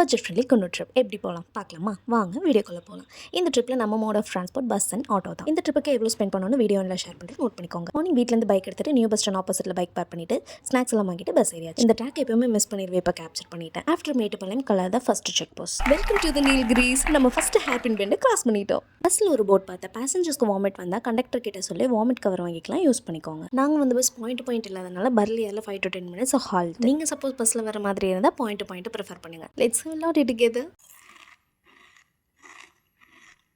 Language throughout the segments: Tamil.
பட்ஜெட் ஃப்ரெண்ட்லி குன்னூர் ட்ரிப் எப்படி போகலாம் பார்க்கலாமா? வாங்க வீடியோக்குள்ளே போகலாம். இந்த ட்ரிப்பில் நம்ம mode of transport bus and auto தான். இந்த ட்ரிப்புக்கு எவ்வளோ ஸ்பெண்ட் பண்ணணும்னு வீடியோவில் ஷேர் பண்ணிட்டு நோட் பண்ணிக்கோங்க. மார்னிங் வீட்டிலேருந்து பைக் எடுத்துட்டு நியூ பஸ் ஸ்டாண்ட் ஆப்போசிட்டில் பைக் பார்க் பண்ணிட்டு ஸ்நாக்ஸ் எல்லாம் வாங்கிட்டு பஸ் ஏரியாச்சு. இந்த ட்ராக் எப்பவுமே மிஸ் பண்ணிடுவேன், இப்போ கேப்சர் பண்ணிட்டேன். ஆஃப்டர் மேட்டுப்பாளையம் கலர் தான் first check post. Welcome to the Nilgiris. நம்ம ஃபர்ஸ்ட் ஹேர்பின் பெண்டை கிராஸ் பண்ணிட்டோம். பஸ்ஸில் ஒரு போர்ட் பார்த்தேன். பேசஞ்சர்ஸ்க்கு வாமிட் வந்தால் கண்டக்டர் கிட்ட சொல்லி வாமிட் கவர் வாங்கிக்கலாம், யூஸ் பண்ணிக்கோங்க. நாங்கள் வந்து பஸ் பாயிண்ட் இல்லாதனால பர்லியால் 5 to 10 minutes ஹால்ட். நீங்கள் சப்போஸ் பஸ்ஸில் வர மாதிரி இருந்தால் பாயிண்ட் ப்ரிஃபர் பண்ணுங்கள். Let's lot it together.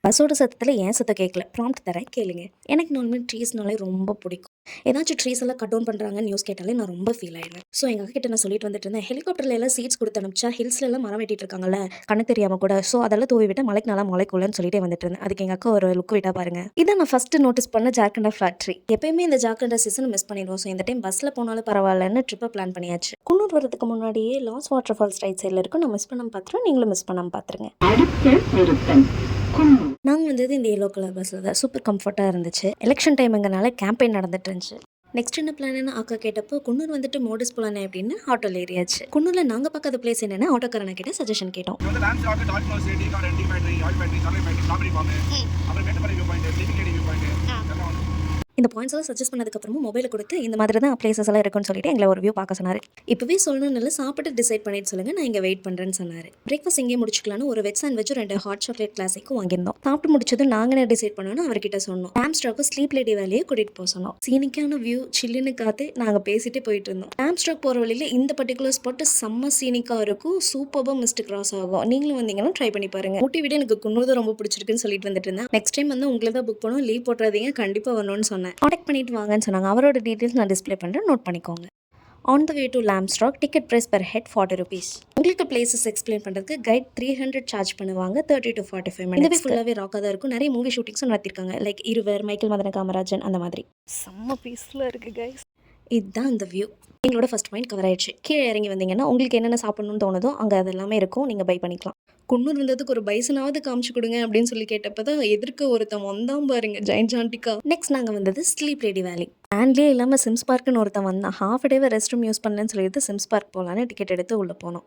பஸ்ஸோட சத்தத்தில் ஏன் சத்தம் கேட்கல, ப்ராம்ப்ட் தரேன் கேளுங்க. எனக்கு நார்மல் ட்ரீஸ்னாலே ரொம்ப பிடிக்கும். ஏதாச்சும் ட்ரீஸ் எல்லாம் கட் டவுன் பண்ணுறாங்கன்னு நியூஸ் கேட்டாலே நான் ரொம்ப ஃபீல் ஆயிடுவேன். ஸோ எங்கள் கிட்ட நான் சொல்லிட்டு வந்துட்டு இருந்தேன், ஹெலிகாப்டரில் எல்லாம் சீட்ஸ் கொடுத்து அனுப்பிச்சா ஹில்ஸ்ல எல்லாம் மரம் வெட்டிட்டு இருக்காங்கல்ல, கண்ணு தெரியாமல் கூட. ஸோ அதெல்லாம் தூவி விட்டு மலைக்கு நல்லா மலைக்குள்ளன்னு சொல்லிட்டே வந்துட்டு இருந்தேன். அதுக்கு எங்கள் அக்கா ஒரு லுக் விட்டா பாருங்க. இதான் நான் ஃபர்ஸ்ட் நோட்டீஸ் பண்ண ஜார்க்கண்டா ஃபிளாட் ட்ரீ. எப்பயுமே இந்த ஜார்க்கண்டா சீசன் மிஸ் பண்ணிடுவோம். ஸோ இந்த டைம் பஸ்ஸில் போனாலும் பரவாயில்லன்னு ட்ரிப்பை பிளான் பண்ணியாச்சு. குன்னூர் வரதுக்கு முன்னாடியே லாஸ் வாட்டர் ஃபால்ஸ் ரைட் சைடில் இருக்கும். நான் மிஸ் பண்ணாமல் பார்த்துருவேன், நீங்களும் மிஸ் பண்ணாமல் பார்த்துருங்க. நாங்கள் வந்தது இந்த எல்லோ கலர் பஸ்ஸில் தான். சூப்பர் கம்ஃபர்ட்டாக இருந்துச்சு. எலெக்ஷன் டைமுங்கனால கேம்பெயின் நடந்துட்டு இருந்துச்சு. நெக்ஸ்ட் என்ன பிளான்னு அக்கா கேட்டப்போ குன்னூர் வந்துட்டு மோடிஸ் போலானே அப்படின்னு ஆட்டோல ஏறியாச்சு. குன்னூர்ல நாங்கள் பார்க்காத பிளேஸ் என்னன்னா ஆட்டோக்காரனை கிட்ட சஜஷன் கேட்டோம். இந்த பாயிண்ட்ஸ் எல்லாம் சஜஸ்ட் பண்ணதுக்கப்புறமும் மொபைலை கொடுத்து இந்த மாதிரி தான் பிளேசஸ் எல்லாம் இருக்குன்னு சொல்லிட்டு எங்களை ஒரு வியூ பார்க்க சொன்னார். இப்போவே சொல்லணும்னால சாப்பிட்டு டிசைட் பண்ணிட்டு சொல்லுங்க, நான் இங்கே வெயிட் பண்ணுறேன்னு சொன்னார். பிரேக்ஃபாஸ்ட் இங்கே முடிச்சுக்கலான்னு ஒரு வெஜ் சாண்ட்விச்சும் 2 ஹாட் சாக்லேட் கிளாசிக்கும் வாங்கியிருந்தோம். சாப்பிட்டு முடிச்சதும் நாங்கள் என்ன டிசைட் பண்ணோன்னு அவர்கிட்ட சொன்னோம். ஆம்ஸ்ட்ராக்கு ஸ்லீப் லேடி வேலையை கூட்டிகிட்டு போக சொன்னோம். சீனிக்கான வியூ சில்லுன்னு காத்து நாங்கள் பேசிட்டு போயிட்டு இருந்தோம். ஆம்ஸ்ட்ராக் போகிற வழியில் இந்த பர்டிகுலர் ஸ்பாட் செம்ம சீனிக்காக இருக்கும். சூப்பராக மிஸ்ட் கிராஸ் ஆகும். நீங்களும் வந்தீங்கன்னா ட்ரை பண்ணி பாருங்க. ஊட்டி விட எனக்கு குன்னூர் ரொம்ப பிடிச்சிருக்குன்னு சொல்லிட்டு வந்துட்டு இருந்தேன். நெக்ஸ்ட் டைம் வந்து உங்களை தான் புக் பண்ணுவோம், லீவ் போட்டுறதீங்க, கண்டிப்பாக வரணும்னு சொன்னேன். கான்டாக்ட் பண்ணிட்டு வாங்கன்னு சொன்னாங்க. அவரோட டீட்டெயில்ஸ் நான் டிஸ்பிளே பண்ணுறேன், நோட் பண்ணிக்கோங்க. On the way to Lamb's Rock, ticket price per head 40 rupees. உங்களுக்கு பிளேசஸ் எக்ஸ்பிளைன் பண்ணுறதுக்கு கைட் 300 சார்ஜ் பண்ணுவாங்க. 30 to 45 minutes. இதுவே ஃபுல்லாகவே ராக்காக தான் இருக்கும். நிறைய மூவி ஷூட்டிங்ஸும் நடத்திருக்காங்க, லைக் இருவர், மைக்கேல் மதன காமராஜன் அந்த மாதிரி. செம்ம பீஸ்ஃபுல்லாக இருக்குது கைஸ். இதுதான் இந்த வியூ. எங்களோட ஃபர்ஸ்ட் பாயிண்ட் கவர் ஆயிடுச்சு. கீழே இறங்கி வந்தீங்கன்னா உங்களுக்கு என்னென்ன சாப்பிடணும்னு தோணுதோ அங்கே அது எல்லாமே இருக்கும், நீங்கள் பை பண்ணிக்கலாம். குன்னூர் வந்ததுக்கு ஒரு பைசனாவது காமிச்சு கொடுங்க அப்படின்னு சொல்லி கேட்டப்போ தான் எதிர்க்க ஒருத்தன் வந்தான் பாருங்க, ஜாண்டிக்கா. நெக்ஸ்ட் நாங்கள் வந்தது ஸ்லீப் லேடி வேலி. வேன்லேயே இல்லாமல் சிம்ஸ் பார்க்குன்னு ஒருத்தன் வந்தான். ஹாஃப் டேவை ரெஸ்ட் ரூம் யூஸ் பண்ணலன்னு சொல்லிட்டு சிம்ஸ் பார்க் போகலான்னு டிக்கெட் எடுத்து உள்ளே போனோம்.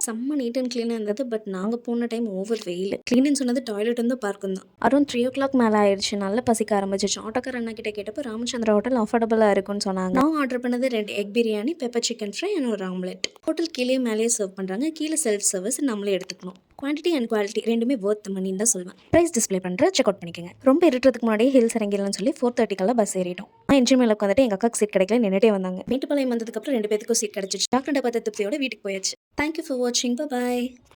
செம்ம நீட் அண்ட் க்ளீனாக இருந்தது. பட் நாங்கள் போன டைம் ஓவர் வெயில். க்ளீன்னு சொன்னது டாய்லெட் வந்து பார்க்கும் தான். அரௌண்ட் 3 o'clock மேலே ஆயிடுச்சு. நல்லா பசிக்க ஆரம்பிச்சிச்சு. ஆட்டோக்கார அண்ணா கிட்ட கேட்டப்போ ராமச்சந்திரா ஹோட்டல் அஃபோர்டபுளாக இருக்குன்னு சொன்னாங்க. நான் ஆர்டர் பண்ணது 2 egg biryani, pepper chicken fry and ஒரு ஆம்லெட். ஹோட்டல் கீழே மேலேயே சர்வ் பண்ணுறாங்க. கீழே செல்ஃப் சர்வீஸ், நம்மளே எடுத்துக்கணும். குவான்டிட்டி அண்ட் குவாலிட்டி ரெண்டுமே ஒர்த் மணின்னு தான் சொல்லுவேன். ப்ரைஸ் டிஸ்பிளே பண்ணுற செக் அவுட் பண்ணிக்கோங்க. ரொம்ப இருட்டுறதுக்கு முன்னாடியே ஹில்ஸ் இறங்கிடலாம்னு சொல்லி 4:30 பஸ் ஏறிட்டோம். நான் இன்ஜின் மேலே உட்காந்துட்டு எங்கள் அக்காக்கு சீட் கிடைக்கல, நின்றுட்டே வந்தாங்க. மேட்டுப்பாளையம் வந்ததுக்கப்புறம் 2 பேத்துக்கும் சீட் கிடச்சிச்சு. டாக்டர் பத்திரத்தையோட வீட்டுக்கு போயாச்சு. தேங்க்யூ ஃபார் வாட்சிங். பாய்.